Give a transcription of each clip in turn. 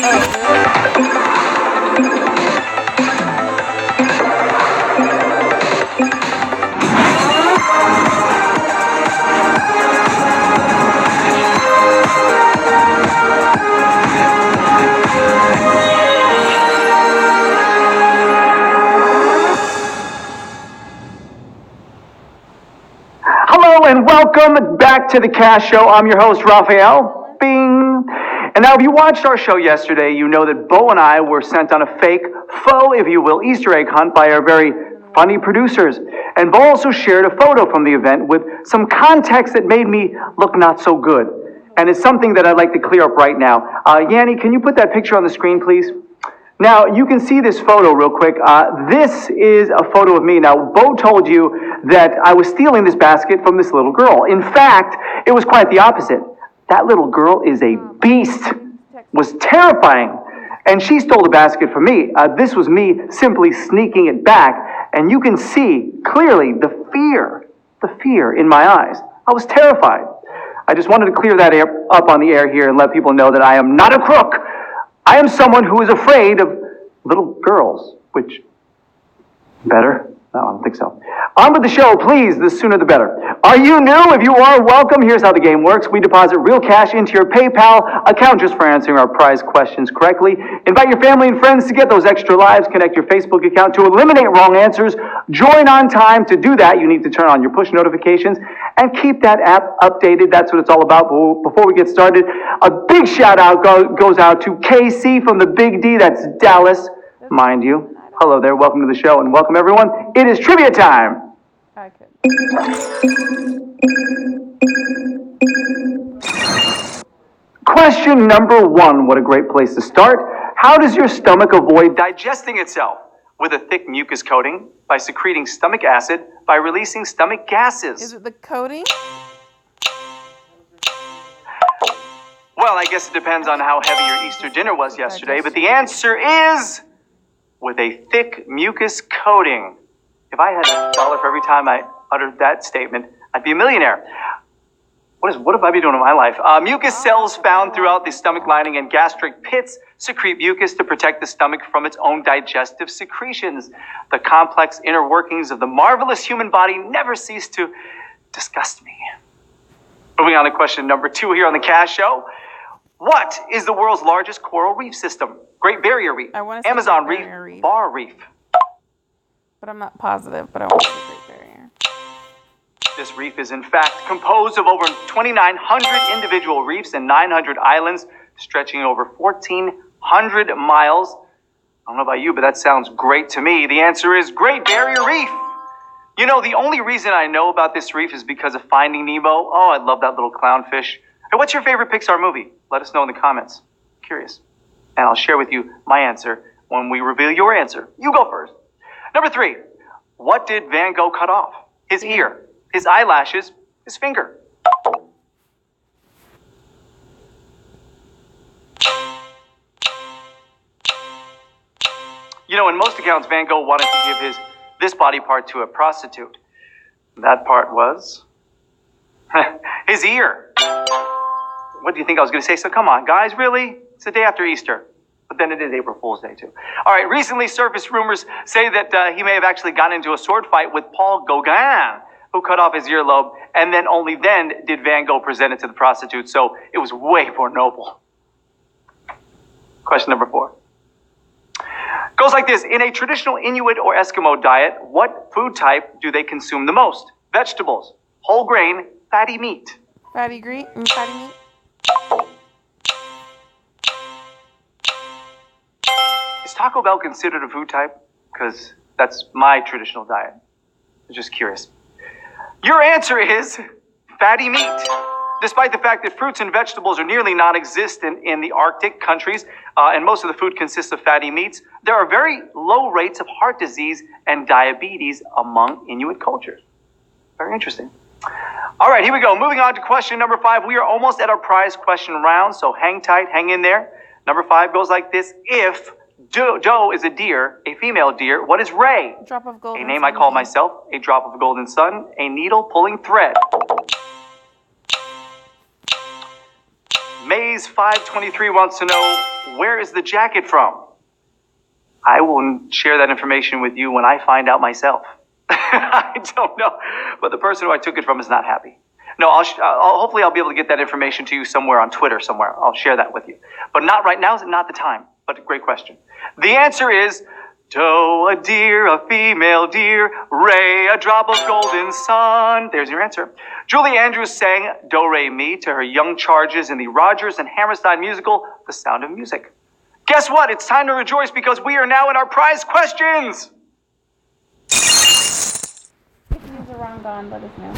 Hello and welcome back to the Cash Show. I'm your host, Raphael. Bing. And now, if you watched our show yesterday, you know that Bo and I were sent on a faux, if you will, Easter egg hunt by our very funny producers. And Bo also shared a photo from the event with some context that made me look not so good. And it's something that I'd like to clear up right now. Yanni, can you put that picture on the screen, please? Now, you can see this photo real quick. This is a photo of me. Now, Bo told you that I was stealing this basket from this little girl. In fact, it was quite the opposite. That little girl is a beast, was terrifying, and she stole the basket from me. This was me simply sneaking it back, and you can see clearly the fear in my eyes. I was terrified. I just wanted to clear that up on the air here and let people know that I am not a crook. I am someone who is afraid of little girls, which, better? No, I don't think so. On with the show, please. The sooner the better. Are you new? If you are, welcome. Here's how the game works. We deposit real cash into your PayPal account just for answering our prize questions correctly. Invite your family and friends to get those extra lives. Connect your Facebook account to eliminate wrong answers. Join on time. To do that, you need to turn on your push notifications and keep that app updated. That's what it's all about. Before we get started, a big shout out goes out to KC from the Big D. That's Dallas, mind you. Hello there, welcome to the show, and welcome everyone. It is trivia time. Okay. Question number 1, what a great place to start. How does your stomach avoid digesting itself? With a thick mucus coating, by secreting stomach acid, by releasing stomach gases. Is it the coating? Well, I guess it depends on how heavy your Easter dinner was yesterday, but the answer is with a thick mucus coating. If I had $1 for every time I uttered that statement, I'd be a millionaire. What have I been doing in my life? Mucus cells found throughout the stomach lining and gastric pits secrete mucus to protect the stomach from its own digestive secretions. The complex inner workings of the marvelous human body never cease to disgust me. Moving on to question number 2 here on the Cash Show. What is the world's largest coral reef system? Great Barrier Reef, Amazon Reef, Barr Reef. But I'm not positive, but I want to say Great Barrier. This reef is in fact composed of over 2,900 individual reefs and 900 islands stretching over 1,400 miles. I don't know about you, but that sounds great to me. The answer is Great Barrier Reef. You know, the only reason I know about this reef is because of Finding Nemo. Oh, I love that little clownfish. Hey, what's your favorite Pixar movie? Let us know in the comments. Curious. And I'll share with you my answer when we reveal your answer. You go first. Number 3. What did Van Gogh cut off? His ear, his eyelashes, his finger. You know, in most accounts, Van Gogh wanted to give this body part to a prostitute. That part was his ear. What do you think I was going to say? So come on, guys, really? It's the day after Easter. But then it is April Fool's Day, too. All right, recently surfaced rumors say that he may have actually gotten into a sword fight with Paul Gauguin, who cut off his earlobe, and then only then did Van Gogh present it to the prostitute, so it was way more noble. Question number 4. Goes like this. In a traditional Inuit or Eskimo diet, what food type do they consume the most? Vegetables, whole grain, fatty meat. Fatty meat? Is Taco Bell considered a food type? Because that's my traditional diet. I'm just curious. Your answer is fatty meat. Despite the fact that fruits and vegetables are nearly non-existent in the Arctic countries, and most of the food consists of fatty meats, there are very low rates of heart disease and diabetes among Inuit cultures. Very interesting. All right, here we go. Moving on to question number 5. We are almost at our prize question round, so hang tight, hang in there. Number 5 goes like this. If Doe is a deer, a female deer, what is Ray? A drop of golden A name I call myself, a drop of golden sun, a needle pulling thread. Maze 523 wants to know, where is the jacket from? I will share that information with you when I find out myself. I don't know, but the person who I took it from is not happy. No, hopefully I'll be able to get that information to you somewhere on Twitter somewhere. I'll share that with you. But not right now, is not the time. But great question. The answer is doe, a deer, a female deer, Ray, a drop of golden sun. There's your answer. Julie Andrews sang Do Re Mi to her young charges in the Rodgers and Hammerstein musical, The Sound of Music. Guess what? It's time to rejoice because we are now in our prize questions. If you use the wrong Don, let us know.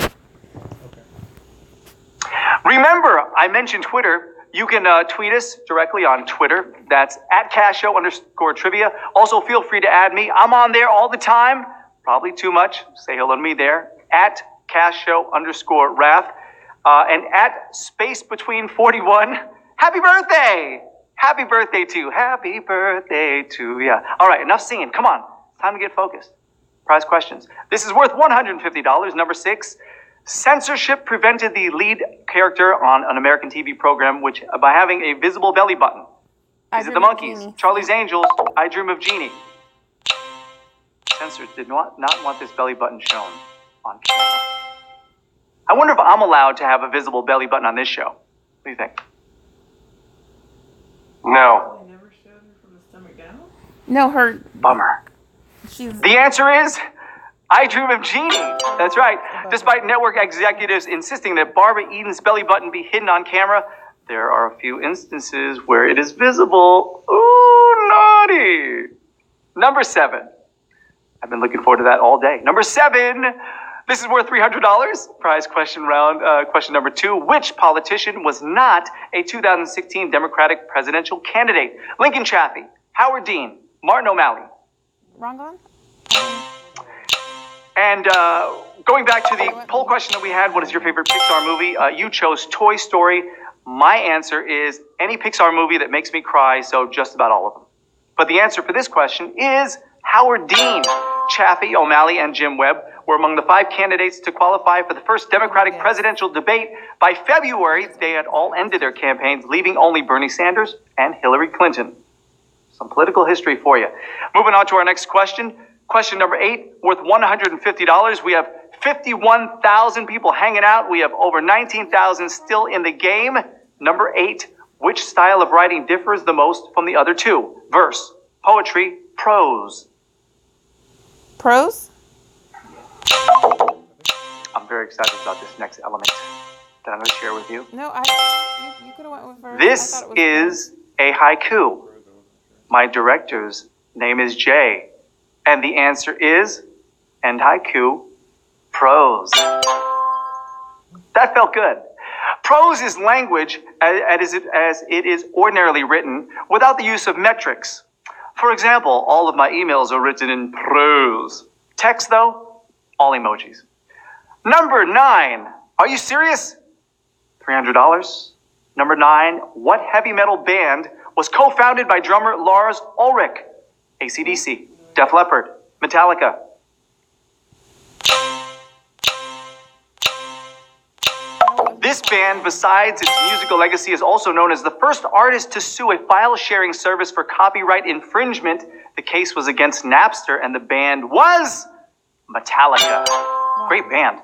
Remember, I mentioned Twitter. You can tweet us directly on Twitter. That's @CashShow_trivia. Also, feel free to add me. I'm on there all the time. Probably too much. Say hello to me there. @CashShow_Raph. And @SpaceBetween41. Happy birthday! Happy birthday to you. Happy birthday to you. All right, enough singing. Come on. It's time to get focused. Prize questions. This is worth $150. Number 6. Censorship prevented the lead character on an American TV program which by having a visible belly button. Is it the Monkees? Charlie's Angels? I Dream of Jeannie? Censors did not want this belly button shown on camera. I wonder if I'm allowed to have a visible belly button on this show. What do you think? No. They never showed her from the stomach down? No, her. Bummer. She's. The answer is I Dream of Jeannie. That's right. Despite network executives insisting that Barbara Eden's belly button be hidden on camera, there are a few instances where it is visible. Ooh, naughty. Number 7. I've been looking forward to that all day. Number 7. This is worth $300. Prize question round. Question number 2. Which politician was not a 2016 Democratic presidential candidate? Lincoln Chafee, Howard Dean, Martin O'Malley. Wrong Don? And going back to the poll question that we had, what is your favorite Pixar movie? You chose Toy Story. My answer is any Pixar movie that makes me cry, so just about all of them. But the answer for this question is Howard Dean. Chafee, O'Malley, and Jim Webb were among the 5 candidates to qualify for the first Democratic presidential debate. By February, they had all ended their campaigns, leaving only Bernie Sanders and Hillary Clinton. Some political history for you. Moving on to our next question. Question number 8, worth $150. We have 51,000 people hanging out. We have over 19,000 still in the game. Number 8, which style of writing differs the most from the other 2? Verse, poetry, prose. Prose? I'm very excited about this next element that I'm going to share with you. No, you could have went with verse. This I thought it was is a haiku. My director's name is Jay. And the answer is, and haiku, prose. That felt good. Prose is language as it is ordinarily written without the use of metrics. For example, all of my emails are written in prose. Text, though, all emojis. Number 9. Are you serious? $300. Number 9. What heavy metal band was co-founded by drummer Lars Ulrich? AC/DC, Def Leppard, Metallica. This band, besides its musical legacy, is also known as the first artist to sue a file-sharing service for copyright infringement. The case was against Napster, and the band was Metallica. Great band.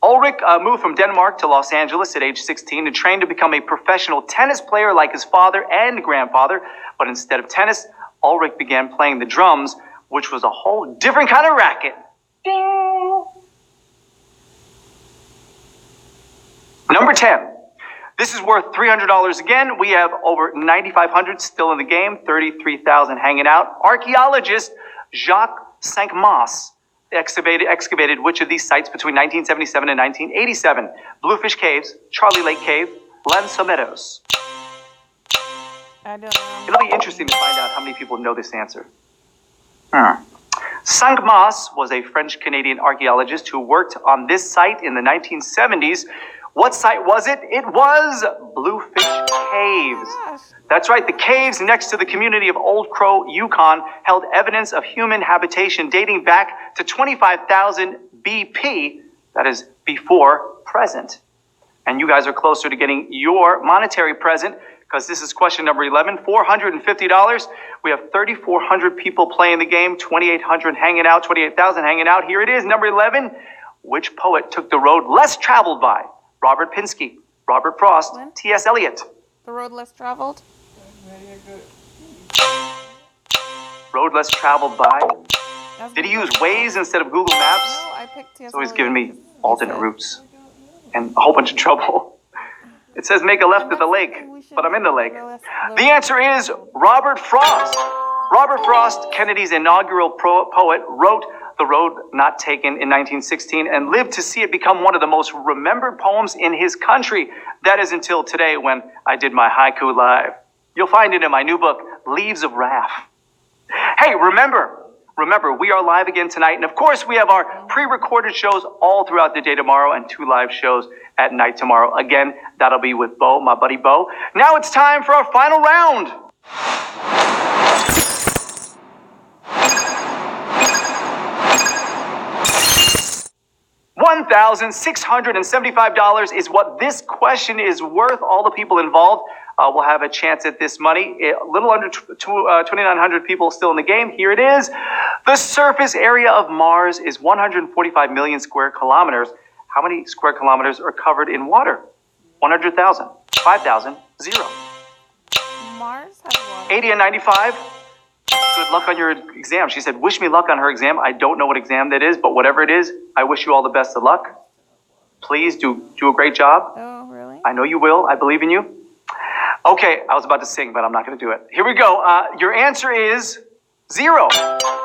Ulrich moved from Denmark to Los Angeles at age 16 and trained to become a professional tennis player like his father and grandfather. But instead of tennis, Ulrich began playing the drums, which was a whole different kind of racket. Ding! Number 10. This is worth $300 again. We have over 9,500 still in the game, 33,000 hanging out. Archaeologist Jacques Cinq-Mars excavated which of these sites between 1977 and 1987? Bluefish Caves, Charlie Lake Cave, Lanzo Meadows. I don't know. It'll be interesting to find out how many people know this answer. Cinq-Mars was a French-Canadian archaeologist who worked on this site in the 1970s. What site was it? It was Bluefish Caves. Gosh. That's right. The caves next to the community of Old Crow, Yukon, held evidence of human habitation dating back to 25,000 BP, that is before present. And you guys are closer to getting your monetary present because this is question number 11, $450. We have 3,400 people playing the game, 2,800 hanging out, 28,000 hanging out. Here it is, number 11. Which poet took the road less traveled by? Robert Pinsky, Robert Frost, When? T.S. Eliot. The road less traveled. Road less traveled by? That's Did he use Waze instead of Google Maps? No, I picked T.S. So he's Eliot giving me because he alternate said- routes and a whole bunch of trouble. It says make a left at the lake, We should but I'm in the do lake. the The answer is Robert Frost. Robert Frost, Kennedy's inaugural poet, wrote The Road Not Taken in 1916 and lived to see it become one of the most remembered poems in his country. That is until today when I did my haiku live. You'll find it in my new book, Leaves of Wrath. Hey, remember, we are live again tonight. And of course, we have our pre-recorded shows all throughout the day tomorrow and 2 live shows at night tomorrow. Again, that'll be with Bo, my buddy Bo. Now it's time for our final round. $1,675 is what this question is worth. All the people involved will have a chance at this money. A little under 2,900 people still in the game. Here it is. The surface area of Mars is 145 million square kilometers. How many square kilometers are covered in water? 100,000, 5,000, 0. Mars has water. 80 and 95. Good luck on your exam. She said, wish me luck on her exam. I don't know what exam that is, but whatever it is, I wish you all the best of luck. Please do a great job. Oh, really? I know you will. I believe in you. Okay, I was about to sing, but I'm not going to do it. Here we go. Your answer is 0.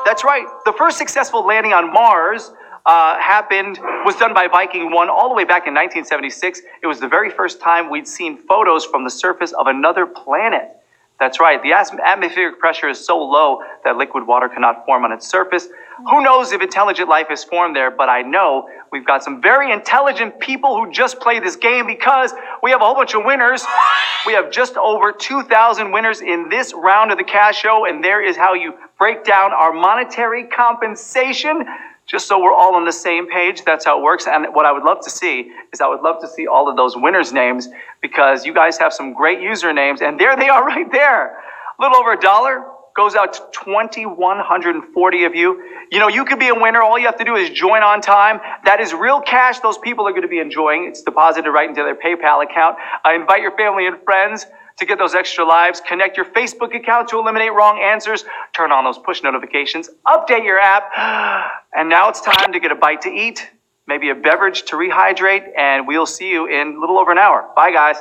That's right. The first successful landing on Mars was done by Viking 1 all the way back in 1976. It was the very first time we'd seen photos from the surface of another planet. That's right. The atmospheric pressure is so low that liquid water cannot form on its surface. Who knows if intelligent life is formed there, but I know we've got some very intelligent people who just play this game because we have a whole bunch of winners. We have just over 2,000 winners in this round of the cash show, and there is how you break down our monetary compensation. Just so we're all on the same page, that's how it works. And what I would love to see is I would love to see all of those winners' names because you guys have some great usernames. And there they are right there. A little over $1 goes out to 2,140 of you. You know, you could be a winner. All you have to do is join on time. That is real cash those people are going to be enjoying. It's deposited right into their PayPal account. I invite your family and friends to get those extra lives. Connect your Facebook account to eliminate wrong answers. Turn on those push notifications. Update your app. And now it's time to get a bite to eat, maybe a beverage to rehydrate, and we'll see you in a little over an hour. Bye, guys.